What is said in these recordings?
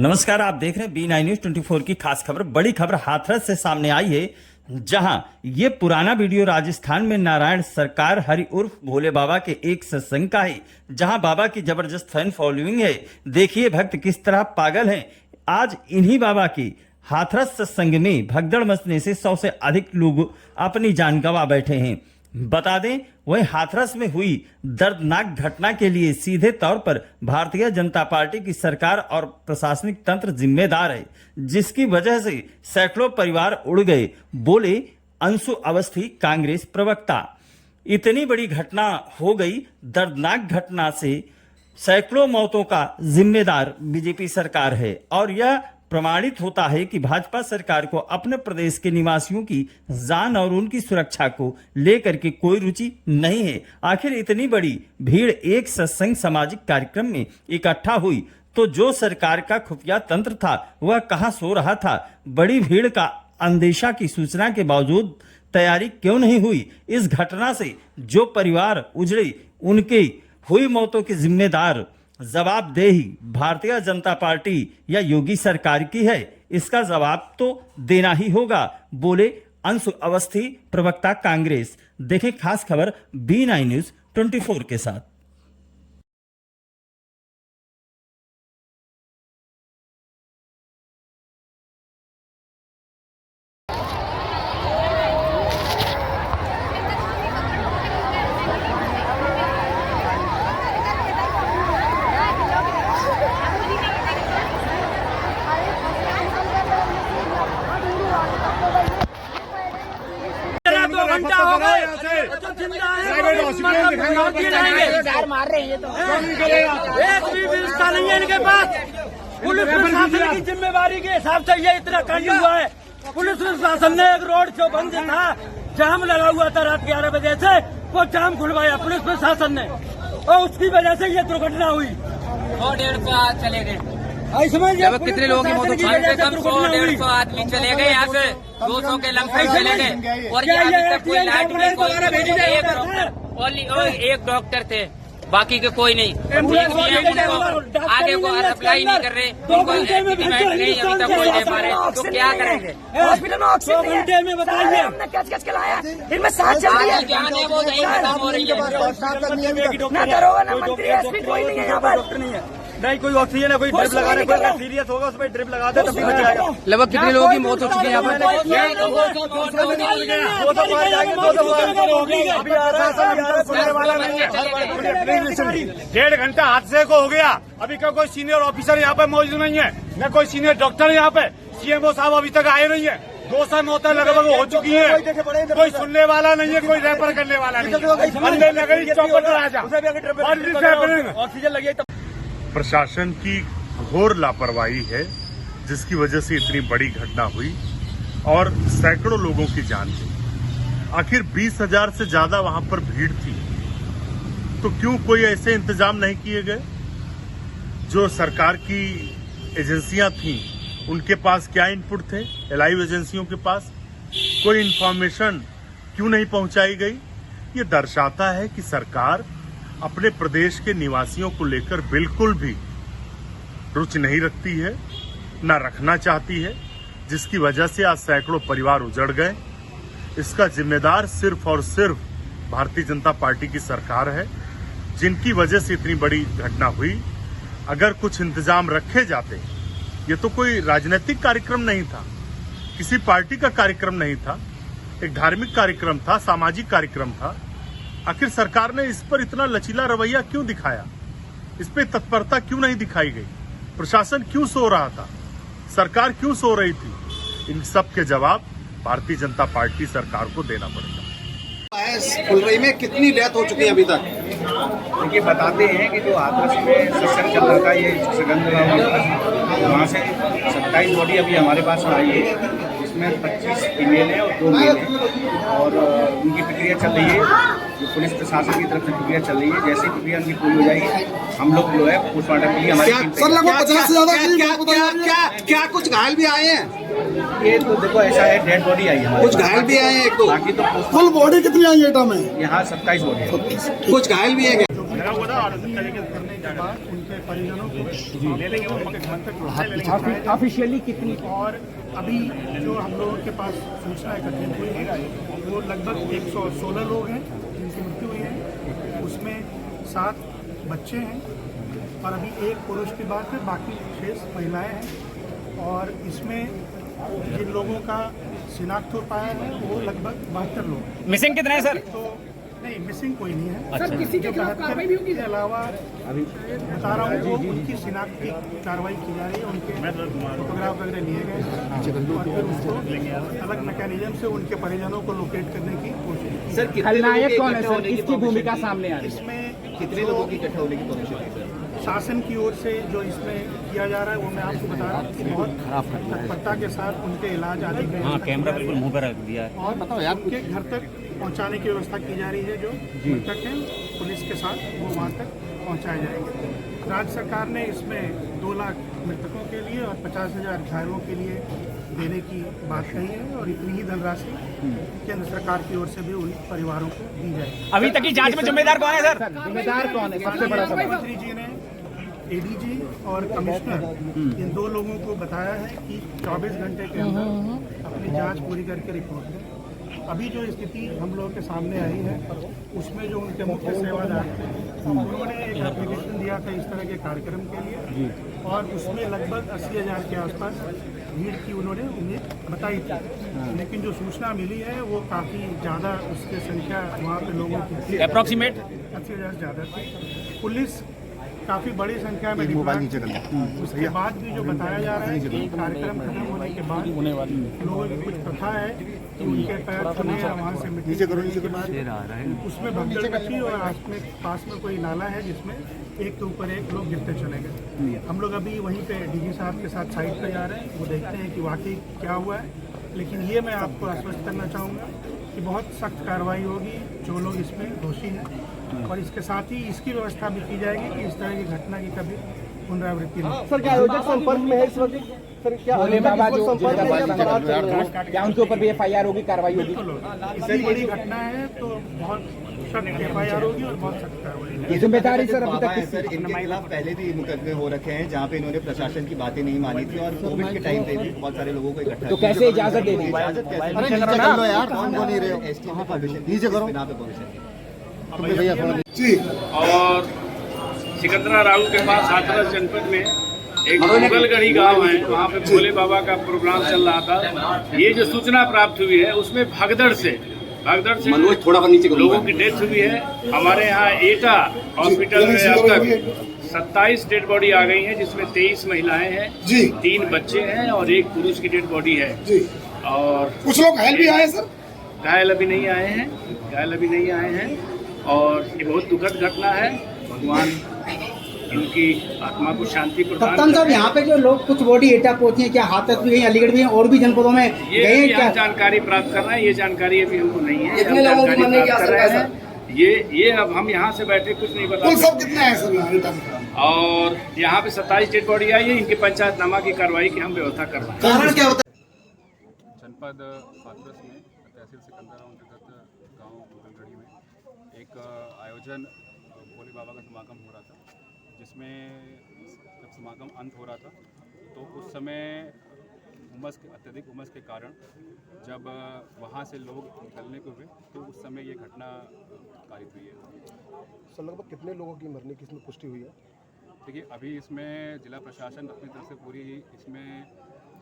नमस्कार, आप देख रहे हैं B9 News 24 की खास खबर। बड़ी खबर हाथरस से सामने आई है, जहां ये पुराना वीडियो राजस्थान में नारायण सरकार हरि उर्फ भोले बाबा के एक सत्संग का है, जहां बाबा की जबरदस्त फैन फॉलोइंग है। देखिए भक्त किस तरह पागल हैं। आज इन्हीं बाबा की हाथरस सत्संग में भगदड़ मचने से 100 से अधिक लोग अपनी जान गंवा बैठे हैं। बता दें, वहीं हाथरस में हुई दर्दनाक घटना के लिए सीधे तौर पर भारतीय जनता पार्टी की सरकार और प्रशासनिक तंत्र जिम्मेदार है, जिसकी वजह से सैकड़ों परिवार उड़ गए, बोले अंशु अवस्थी, कांग्रेस प्रवक्ता। इतनी बड़ी घटना हो गई, दर्दनाक घटना से सैकड़ों मौतों का जिम्मेदार बीजेपी सरकार है और यह प्रमाणित होता है कि भाजपा सरकार को अपने प्रदेश के निवासियों की जान और उनकी सुरक्षा को लेकर के कोई रुचि नहीं है। आखिर इतनी बड़ी भीड़ एक सत्संग सामाजिक कार्यक्रम में इकट्ठा हुई तो जो सरकार का खुफिया तंत्र था वह कहां सो रहा था? बड़ी भीड़ का अंदेशा की सूचना के बावजूद तैयारी क्यों नहीं हुई? इस घटना से जो परिवार उजड़े, उनके हुई मौतों के जिम्मेदार जवाबदेही भारतीय जनता पार्टी या योगी सरकार की है। इसका जवाब तो देना ही होगा, बोले अंशु अवस्थी, प्रवक्ता कांग्रेस। देखें खास खबर B9 News 24 के साथ। घंटा हो गए प्राइवेट हॉस्पिटल मार रहे हैं। तो एक भी व्यवस्था नहीं है इनके पास। पुलिस प्रशासन की जिम्मेवारी के हिसाब से ये इतना कांड हुआ है। पुलिस प्रशासन ने एक रोड जो बंद था, जाम लगा हुआ था रात 11 बजे से, वो जाम खुलवाया पुलिस प्रशासन ने और उसकी वजह से ये दुर्घटना हुई। 100-150 चले गए। जब कितने लोगों की मौत हुई? कम 100-150 आदमी चले गए यहाँ से, 200 के लमसम चले गए। और ये अभी तक कोई लाइट नहीं, कोई एक डॉक्टर थे, बाकी के कोई नहीं। उनको आगे को अप्लाई नहीं कर रहे, उनको एग्रीमेंट नहीं अभी तक कोई दे पा रहे, तो क्या करेंगे? हॉस्पिटल में 2 घंटे में बताइए हमने कैच लाया, इनमें सांस चल रही है, जान है वो नहीं खत्म हो रही है। ना दरोगा ना मंत्री एसपी कोई नहीं है यहाँ पर। डॉक्टर नहीं है, नहीं कोई ऑक्सीजन है, कोई ड्रिप लगा रहे, कोई सीरियस होगा उस पर ड्रिप लगा दे तब भी बच जाएगा। लगभग कितने लोगों की मौत हो चुकी है यहाँ पर? 1.5 घंटा हादसे को हो गया, अभी का कोई सीनियर ऑफिसर यहाँ पे मौजूद नहीं है, न कोई सीनियर डॉक्टर यहाँ पे। सीएमओ साहब अभी तक आए नहीं है। 200 मौतें लगभग हो चुकी है, कोई सुनने वाला नहीं है, कोई रेफर करने वाला नहीं है। चौपट राजा ऑक्सीजन लगी। प्रशासन की घोर लापरवाही है जिसकी वजह से इतनी बड़ी घटना हुई और सैकड़ों लोगों की जान गई। आखिर 20,000 से ज्यादा वहां पर भीड़ थी, तो क्यों कोई ऐसे इंतजाम नहीं किए गए? जो सरकार की एजेंसियां थीं, उनके पास क्या इनपुट थे? एलाइव एजेंसियों के पास कोई इंफॉर्मेशन क्यों नहीं पहुंचाई गई? ये दर्शाता है कि सरकार अपने प्रदेश के निवासियों को लेकर बिल्कुल भी रुचि नहीं रखती है, न रखना चाहती है, जिसकी वजह से आज सैकड़ों परिवार उजड़ गए। इसका जिम्मेदार सिर्फ और सिर्फ भारतीय जनता पार्टी की सरकार है, जिनकी वजह से इतनी बड़ी घटना हुई। अगर कुछ इंतजाम रखे जाते, ये तो कोई राजनीतिक कार्यक्रम नहीं था, किसी पार्टी का कार्यक्रम नहीं था, एक धार्मिक कार्यक्रम था, सामाजिक कार्यक्रम था। आखिर सरकार ने इस पर इतना लचीला रवैया क्यों दिखाया? इस पर तत्परता क्यों नहीं दिखाई गई? प्रशासन क्यों सो रहा था? सरकार क्यों सो रही थी? इन सब के जवाब भारतीय जनता पार्टी सरकार को देना पड़ेगा। फुलरई में कितनी डेथ हो चुकी है अभी तक? देखिए, बताते हैं कि जो हाथरस में सत्संग चल रहा था, ये सगंध वहाँ से 27 बॉडी अभी हमारे पास आई है, जिसमें 25 फीमेल है और 2 मेल है, और उनकी प्रक्रिया चल रही है। जो पुलिस प्रशासन की तरफ से प्रक्रिया चल रही है, जैसे प्रक्रिया उनकी पूरी हो जाएगी, हम लोग जो है पोस्टमार्टम के लिए हमारी टीम सर लगभग 50 से ज्यादा क्या कुछ घायल भी आए हैं? ये तो देखो ऐसा है, डेड बॉडी आई है, कुछ घायल भी आए हैं, एक तो बाकी तो फुल बॉडी कितनी आई है? यहाँ 27 बॉडी है, कुछ घायल भी है। लगा हुआ था और करने के बाद उनके परिजनों को उनके घर तक ऑफिशियली कितनी, और अभी जो हम लोगों के पास सूचना एकत्रित हुई है वो लगभग 116 लोग हैं जिनकी मृत्यु हुई है, उसमें 7 बच्चे हैं और अभी 1 पुरुष की बात है, बाकी 6 महिलाएं हैं। और इसमें जिन लोगों का शिनाख्त हो पाया है वो लगभग 72 लोग। मिसिंग कितने हैं सर? तो नहीं, मिसिंग कोई नहीं है। सर, किसी के खिलाफ कार्रवाई भी होगी? इसके अलावा अभी बता रहा हूँ वो उनकी शिनाख्त की कार्रवाई की जा रही है, उनके फोटोग्राफ वगैरह लिए गए और फिर उसको अलग मैकेनिज्म से उनके परिजनों को लोकेट करने की कोशिश। सर खलनायक कौन है सर? किसकी भूमिका सामने आ रही है? इसमें कितने लोगों की इकट्ठा होने की कोशिश है? शासन की ओर से जो इसमें किया जा रहा है वो मैं आपको बता रहा हूँ कि बहुत तत्परता के साथ उनके इलाज आदि के कैमरा बिल्कुल मुंह पर रख दिया है। और बताओ यार, उनके घर तक पहुंचाने की व्यवस्था की जा रही है। जो मृतक हैं पुलिस के साथ वो वहां तक पहुंचाए जाएंगे। राज्य सरकार ने इसमें 2 लाख मृतकों के लिए और 50,000 घायलों के लिए देने की बात कही है और इतनी ही धनराशि केंद्र सरकार की ओर से भी उन परिवारों को दी जाएगी। अभी तक की जांच में जिम्मेदार कौन है सर? जिम्मेदार कौन है? सबसे बड़ा सवाल। मुख्यमंत्री जी ने एडीजी और कमिश्नर इन 2 लोगों को बताया है कि 24 घंटे के अंदर अपनी जांच पूरी करके रिपोर्ट दें। अभी जो स्थिति हम लोगों के सामने आई है उसमें जो उनके मुख्य सेवादार थे उन्होंने एक एप्लीकेशन दिया था इस तरह के कार्यक्रम के लिए और उसमें लगभग 80,000 के आसपास भीड़ की उन्होंने उम्मीद बताई थी, लेकिन जो सूचना मिली है वो काफ़ी ज़्यादा उसकी संख्या वहाँ पे लोगों की अप्रोक्सीमेट 80,000 ज़्यादा थी। पुलिस काफ़ी बड़ी संख्या में उसके बाद भी जो बताया जा रहा है कि कार्यक्रम खत्म होने के बाद लोगों की कुछ प्रथा है कि उनके पैर छूने या वहाँ से मिट्टी के बाद उसमें भगदड़ मची और पास में कोई नाला है जिसमें एक के ऊपर एक लोग गिरते चले गए। हम लोग अभी वहीं पे डीजी साहब के साथ साइड पे जा रहे हैं, वो देखते हैं कि वाकई क्या हुआ है। लेकिन ये मैं आपको आश्वस्त करना चाहूँगा कि बहुत सख्त कार्रवाई होगी जो लोग इसमें दोषी हैं और इसके साथ ही इसकी व्यवस्था भी की जाएगी कि इस तरह की घटना की कभी पुनरावृत्ति नहीं। सर क्या आयोजक संपर्क में है इस वक्त? सर क्या क्या उनके ऊपर भी FIR होगी, कार्रवाई होगी? इतनी बड़ी घटना है तो बहुत सख्त FIR होगी और बहुत सख्त कार्रवाई। जिम्मेदारी सर अभी तक सर इनके खिलाफ पहले भी मुकदमे हो रखे हैं जहाँ पे इन्होंने प्रशासन की बातें नहीं मानी थी और कोविड के टाइम पे भी बहुत सारे लोगों को इकट्ठा। तो कैसे इजाजत दे दी? इजाजत कैसे? और सिकंदरा राव के पास हाथरस जनपद में एक मुगलगढ़ी गांव है, वहाँ पे भोले बाबा का प्रोग्राम चल रहा था। ये जो सूचना प्राप्त हुई है उसमें भगदड़ से लोगों की डेथ हुई है। हमारे यहाँ एटा हॉस्पिटल में अब तक 27 डेड बॉडी आ गई हैं, जिसमें 23 महिलाएं हैं, 3 बच्चे हैं और 1 पुरुष की डेड बॉडी है। और कुछ लोग घायल भी आए सर? घायल अभी नहीं आए हैं और ये बहुत दुखद घटना है। भगवान इनकी आत्मा को शांति प्रदान कप्तान साहब, यहाँ पे जो लोग कुछ बॉडी एटा पहुंची है, क्या हाथरस भी गई, अलीगढ़ भी है और भी जनपदों में ये गए क्या जानकारी प्राप्त कर रहे हैं? ये जानकारी अभी हमको नहीं है। कितने लोगों की मरने की आशंका है? ये अब हम यहाँ से बैठे कुछ नहीं बता सब कितने हैं सर? और यहाँ पे 27 डेड बॉडी आई है। इनके पंचायतनामा की कार्रवाई की हम व्यवस्था कर रहे हैं। कारण क्या होता है? जनपद हाथरस में तहसील सिकंदरा अंतर्गत गांव मुगलगढ़ी में एक आयोजन भोले बाबा का समागम हो रहा था, जिसमें जब समागम अंत हो रहा था तो उस समय अत्यधिक उमस के कारण जब वहाँ से लोग निकलने को हुए तो उस समय ये घटना कारित हुई है। सर लगभग कितने लोगों की मरने की इसमें पुष्टि हुई है? देखिए, अभी इसमें जिला प्रशासन अपनी तरफ से पूरी इसमें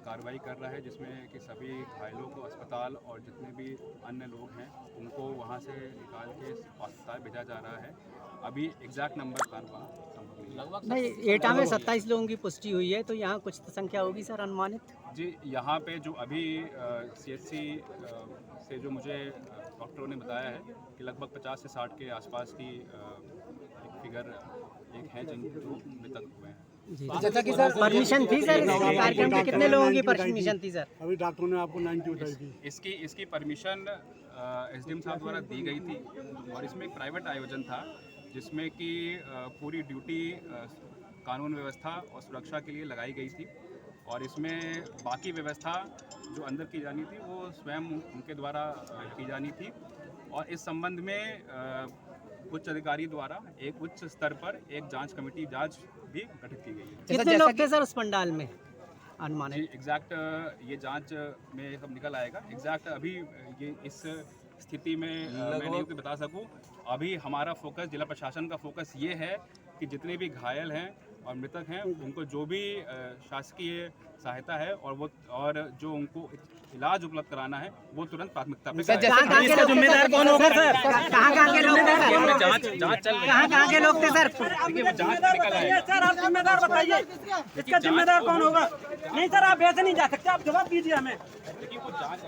कार्रवाई कर रहा है, जिसमें कि सभी घायलों को अस्पताल और जितने भी अन्य लोग हैं उनको वहाँ से निकाल के अस्पताल भेजा जा रहा है। अभी एग्जैक्ट नंबर संभव नहीं। एटा में 27 लोगों की पुष्टि हुई है, तो यहाँ कुछ संख्या होगी सर अनुमानित? जी, यहाँ पे जो अभी CHC से जो मुझे डॉक्टरों ने बताया है कि लगभग 50 से 60 के आसपास की एक फिगर है जिन जो मृतक हुए हैं। जैसा कि सर परमिशन थी सर इस कार्यक्रम में, कितने लोगों की परमिशन थी सर? अभी डॉक्टरों ने आपको 90 बताई थी। इसकी परमिशन SDM साहब द्वारा दी गई थी और इसमें एक प्राइवेट आयोजन था जिसमें कि पूरी ड्यूटी कानून व्यवस्था और सुरक्षा के लिए लगाई गई थी और इसमें बाकी व्यवस्था जो अंदर की जानी थी वो स्वयं उनके द्वारा की जानी थी। और इस संबंध में उच्च अधिकारी द्वारा एक उच्च स्तर पर एक जांच कमेटी जांच भी गठित की गई है। कितने लोग थे सर उस पंडाल में अनुमानित? एग्जैक्ट ये जांच में सब निकल आएगा। एग्जैक्ट अभी ये इस स्थिति में मैं नहीं बता सकूं। अभी हमारा फोकस, जिला प्रशासन का फोकस ये है कि जितने भी घायल हैं और मृतक हैं उनको जो भी शासकीय सहायता है और जो उनको इलाज उपलब्ध कराना है वो तुरंत प्राथमिकता पे कराया जाए। इसका जिम्मेदार कौन होगा सर? कहाँ के लोग थे सर? जांच चल रही है। कहाँ के लोग थे सर? देखिए वो जांच में निकल आएगा। सर आप जिम्मेदार बताइए, इसका जिम्मेदार कौन होगा? नहीं सर, आप ऐसे नहीं जा सकते, आप जवाब दीजिए हमें। देखिए वो जांच